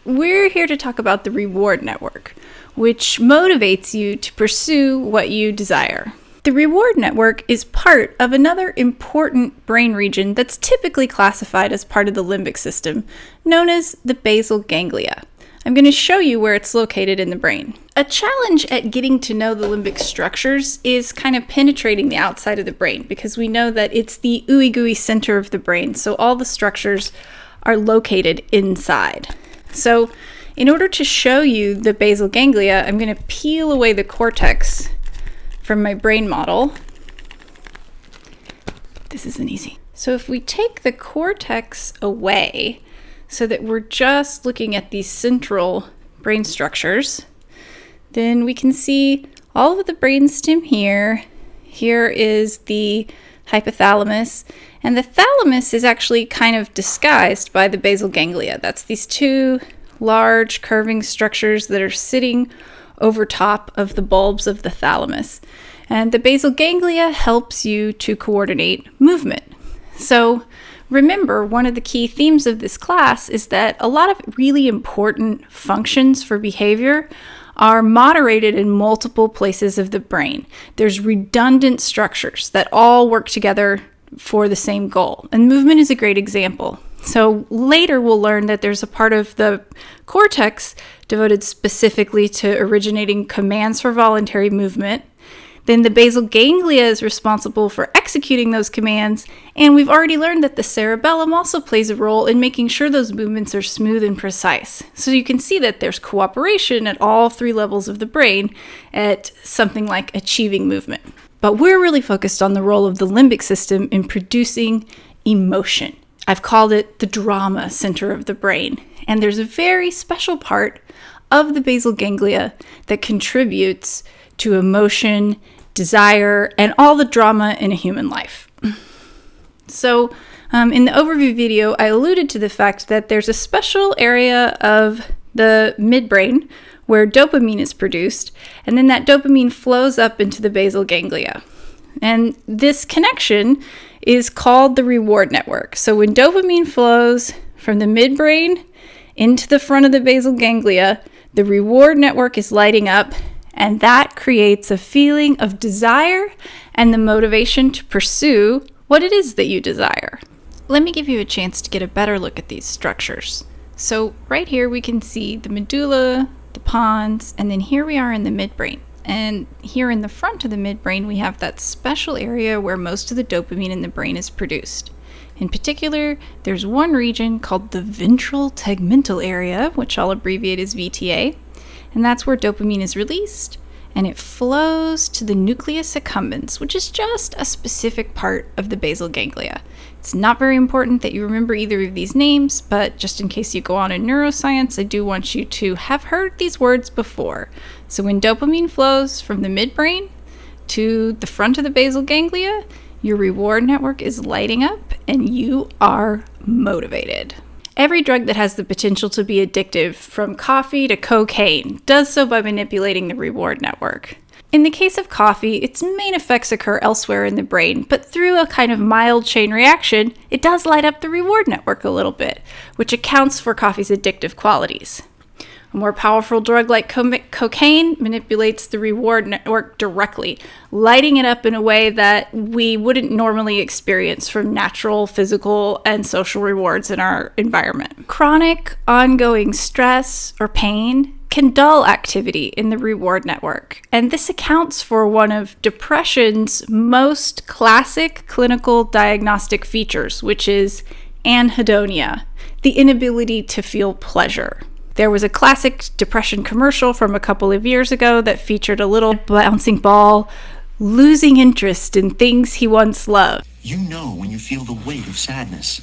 we're here to talk about the reward network, which motivates you to pursue what you desire. The reward network is part of another important brain region that's typically classified as part of the limbic system, known as the basal ganglia. I'm going to show you where it's located in the brain. A challenge at getting to know the limbic structures is kind of penetrating the outside of the brain, because we know that it's the ooey gooey center of the brain, so all the structures are located inside. So in order to show you the basal ganglia, I'm going to peel away the cortex from my brain model. This isn't easy. So if we take the cortex away so that we're just looking at these central brain structures, then we can see all of the brainstem here. Here is the hypothalamus, and the thalamus is actually kind of disguised by the basal ganglia. That's these two large curving structures that are sitting over top of the bulbs of the thalamus. And the basal ganglia helps you to coordinate movement. So remember, one of the key themes of this class is that a lot of really important functions for behavior are moderated in multiple places of the brain. There's redundant structures that all work together for the same goal. And movement is a great example. So later we'll learn that there's a part of the cortex devoted specifically to originating commands for voluntary movement. Then the basal ganglia is responsible for executing those commands, and we've already learned that the cerebellum also plays a role in making sure those movements are smooth and precise. So you can see that there's cooperation at all three levels of the brain at something like achieving movement. But we're really focused on the role of the limbic system in producing emotion. I've called it the drama center of the brain, and there's a very special part of the basal ganglia that contributes to emotion, desire, and all the drama in a human life. So in the overview video, I alluded to the fact that there's a special area of the midbrain where dopamine is produced, and then that dopamine flows up into the basal ganglia. And this connection is called the reward network. So when dopamine flows from the midbrain into the front of the basal ganglia, the reward network is lighting up, and that creates a feeling of desire and the motivation to pursue what it is that you desire. Let me give you a chance to get a better look at these structures. So right here we can see the medulla, the pons, and then here we are in the midbrain. And here in the front of the midbrain, we have that special area where most of the dopamine in the brain is produced. In particular, there's one region called the ventral tegmental area, which I'll abbreviate as VTA, and that's where dopamine is released, and it flows to the nucleus accumbens, which is just a specific part of the basal ganglia. It's not very important that you remember either of these names, but just in case you go on in neuroscience, I do want you to have heard these words before. So when dopamine flows from the midbrain to the front of the basal ganglia, your reward network is lighting up and you are motivated. Every drug that has the potential to be addictive, from coffee to cocaine, does so by manipulating the reward network. In the case of coffee, its main effects occur elsewhere in the brain, but through a kind of mild chain reaction, it does light up the reward network a little bit, which accounts for coffee's addictive qualities. A more powerful drug like cocaine manipulates the reward network directly, lighting it up in a way that we wouldn't normally experience from natural, physical, and social rewards in our environment. Chronic, ongoing stress or pain can dull activity in the reward network, and this accounts for one of depression's most classic clinical diagnostic features, which is anhedonia, the inability to feel pleasure. There was a classic depression commercial from a couple of years ago that featured a little bouncing ball losing interest in things he once loved. You know when you feel the weight of sadness.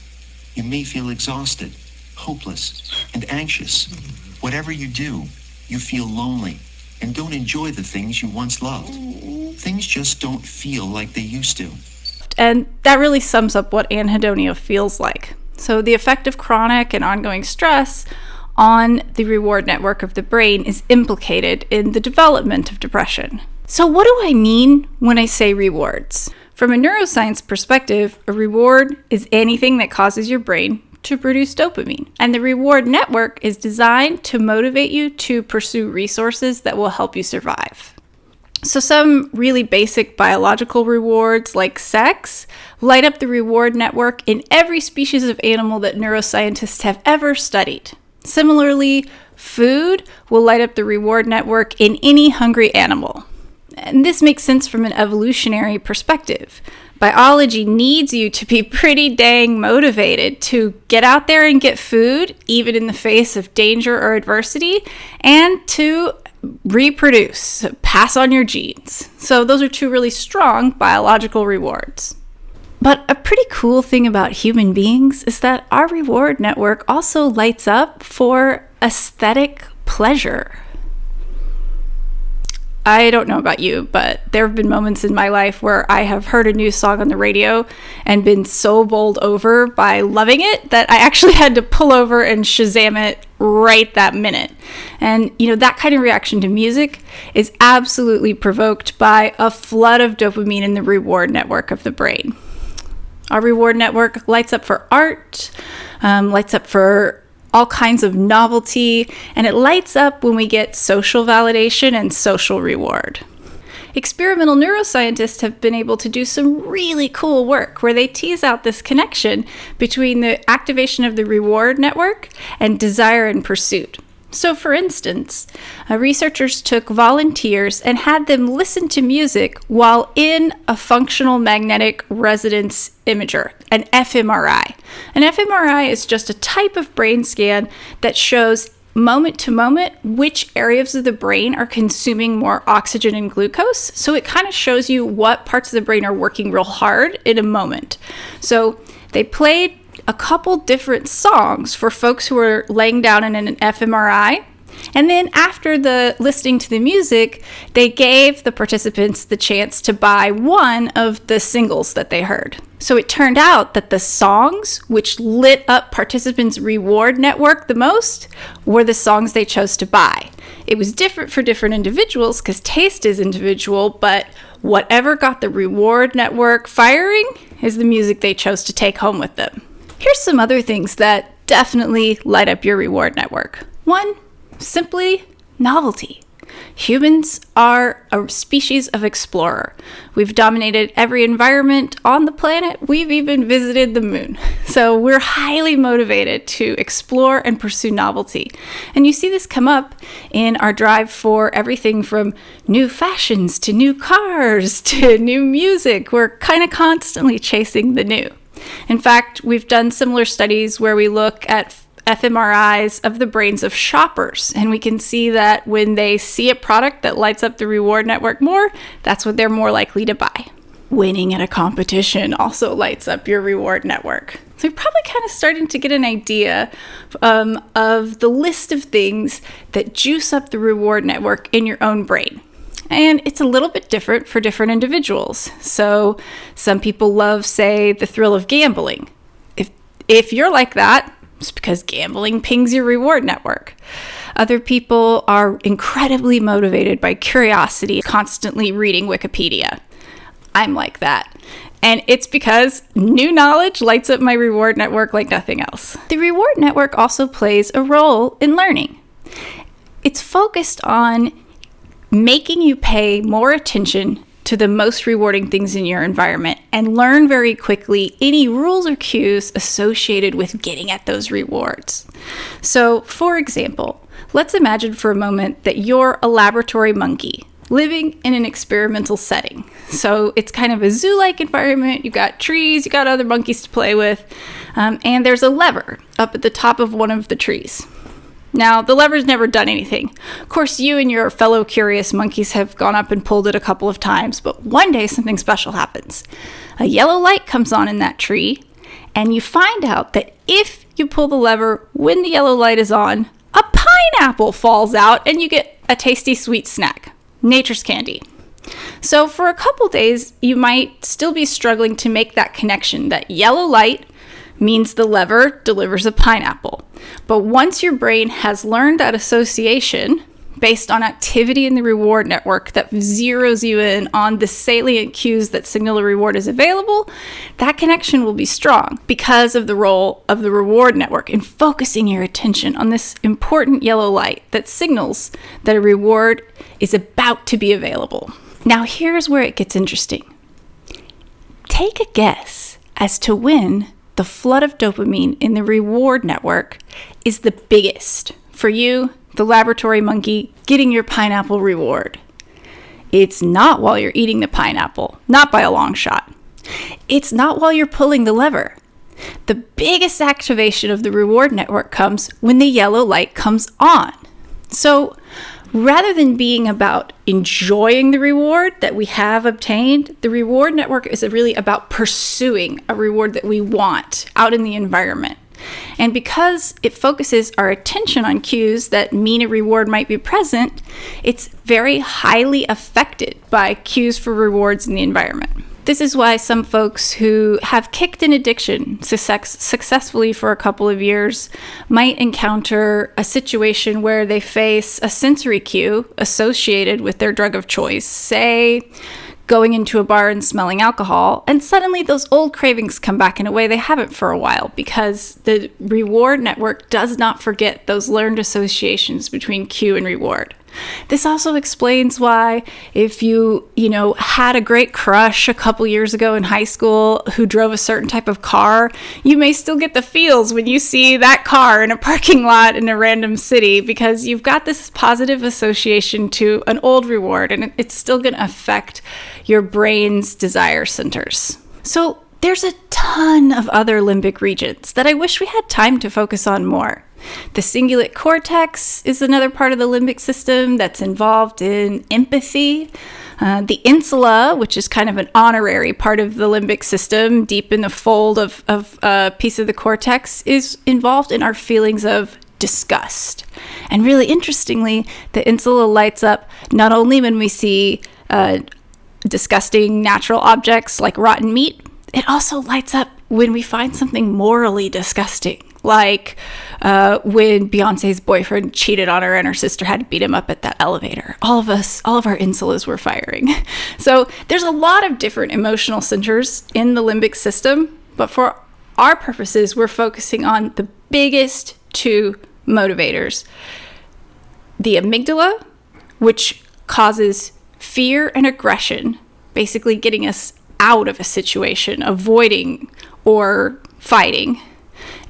You may feel exhausted, hopeless, and anxious. Whatever you do, you feel lonely and don't enjoy the things you once loved. Things just don't feel like they used to. And that really sums up what anhedonia feels like. So the effect of chronic and ongoing stress on the reward network of the brain is implicated in the development of depression. So what do I mean when I say rewards? From a neuroscience perspective, a reward is anything that causes your brain to produce dopamine. And the reward network is designed to motivate you to pursue resources that will help you survive. So some really basic biological rewards like sex light up the reward network in every species of animal that neuroscientists have ever studied. Similarly, food will light up the reward network in any hungry animal. And this makes sense from an evolutionary perspective. Biology needs you to be pretty dang motivated to get out there and get food, even in the face of danger or adversity, and to reproduce, pass on your genes. So those are two really strong biological rewards. But a pretty cool thing about human beings is that our reward network also lights up for aesthetic pleasure. I don't know about you, but there have been moments in my life where I have heard a new song on the radio and been so bowled over by loving it that I actually had to pull over and Shazam it right that minute. And, that kind of reaction to music is absolutely provoked by a flood of dopamine in the reward network of the brain. Our reward network lights up for art, lights up for all kinds of novelty, and it lights up when we get social validation and social reward. Experimental neuroscientists have been able to do some really cool work where they tease out this connection between the activation of the reward network and desire and pursuit. So for instance, researchers took volunteers and had them listen to music while in a functional magnetic resonance imager, an fMRI. An fMRI is just a type of brain scan that shows moment to moment which areas of the brain are consuming more oxygen and glucose. So it kind of shows you what parts of the brain are working real hard in a moment. So they played a couple different songs for folks who were laying down in an fMRI. And then after the listening to the music, they gave the participants the chance to buy one of the singles that they heard. So it turned out that the songs which lit up participants' reward network the most were the songs they chose to buy. It was different for different individuals because taste is individual, but whatever got the reward network firing is the music they chose to take home with them. Here's some other things that definitely light up your reward network. One, simply novelty. Humans are a species of explorer. We've dominated every environment on the planet. We've even visited the moon. So we're highly motivated to explore and pursue novelty. And you see this come up in our drive for everything from new fashions to new cars to new music. We're kind of constantly chasing the new. In fact, we've done similar studies where we look at fMRIs of the brains of shoppers, and we can see that when they see a product that lights up the reward network more, that's what they're more likely to buy. Winning at a competition also lights up your reward network. So you're probably kind of starting to get an idea of the list of things that juice up the reward network in your own brain. And it's a little bit different for different individuals. So some people love, say, the thrill of gambling. If you're like that, it's because gambling pings your reward network. Other people are incredibly motivated by curiosity, constantly reading Wikipedia. I'm like that. And it's because new knowledge lights up my reward network like nothing else. The reward network also plays a role in learning. It's focused on making you pay more attention to the most rewarding things in your environment and learn very quickly any rules or cues associated with getting at those rewards. So, for example, let's imagine for a moment that you're a laboratory monkey living in an experimental setting. So it's kind of a zoo-like environment. You've got trees, you've got other monkeys to play with, and there's a lever up at the top of one of the trees. Now, the lever's never done anything. Of course, you and your fellow curious monkeys have gone up and pulled it a couple of times, but one day something special happens. A yellow light comes on in that tree, and you find out that if you pull the lever when the yellow light is on, a pineapple falls out and you get a tasty sweet snack. Nature's candy. So for a couple days, you might still be struggling to make that connection. That yellow light means the lever delivers a pineapple. But once your brain has learned that association based on activity in the reward network that zeroes you in on the salient cues that signal a reward is available, that connection will be strong because of the role of the reward network in focusing your attention on this important yellow light that signals that a reward is about to be available. Now, here's where it gets interesting. Take a guess as to when the flood of dopamine in the reward network is the biggest for you, the laboratory monkey, getting your pineapple reward. It's not while you're eating the pineapple, not by a long shot. It's not while you're pulling the lever. The biggest activation of the reward network comes when the yellow light comes on. So rather than being about enjoying the reward that we have obtained, the reward network is really about pursuing a reward that we want out in the environment. And because it focuses our attention on cues that mean a reward might be present, it's very highly affected by cues for rewards in the environment. This is why some folks who have kicked an addiction successfully for a couple of years might encounter a situation where they face a sensory cue associated with their drug of choice, say going into a bar and smelling alcohol, and suddenly those old cravings come back in a way they haven't for a while because the reward network does not forget those learned associations between cue and reward. This also explains why if you had a great crush a couple years ago in high school who drove a certain type of car, you may still get the feels when you see that car in a parking lot in a random city because you've got this positive association to an old reward and it's still going to affect your brain's desire centers. So there's a ton of other limbic regions that I wish we had time to focus on more. The cingulate cortex is another part of the limbic system that's involved in empathy. The insula, which is kind of an honorary part of the limbic system, deep in the fold of a piece of the cortex, is involved in our feelings of disgust. And really interestingly, the insula lights up not only when we see disgusting natural objects like rotten meat, it also lights up when we find something morally disgusting, like when Beyonce's boyfriend cheated on her and her sister had to beat him up at that elevator. All of our insulas were firing. So there's a lot of different emotional centers in the limbic system, but for our purposes, we're focusing on the biggest two motivators. The amygdala, which causes fear and aggression, basically getting us out of a situation, avoiding or fighting,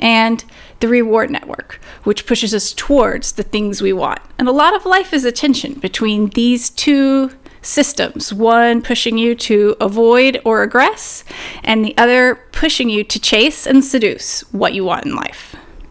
and the reward network, which pushes us towards the things we want. And a lot of life is a tension between these two systems, one pushing you to avoid or aggress, and the other pushing you to chase and seduce what you want in life.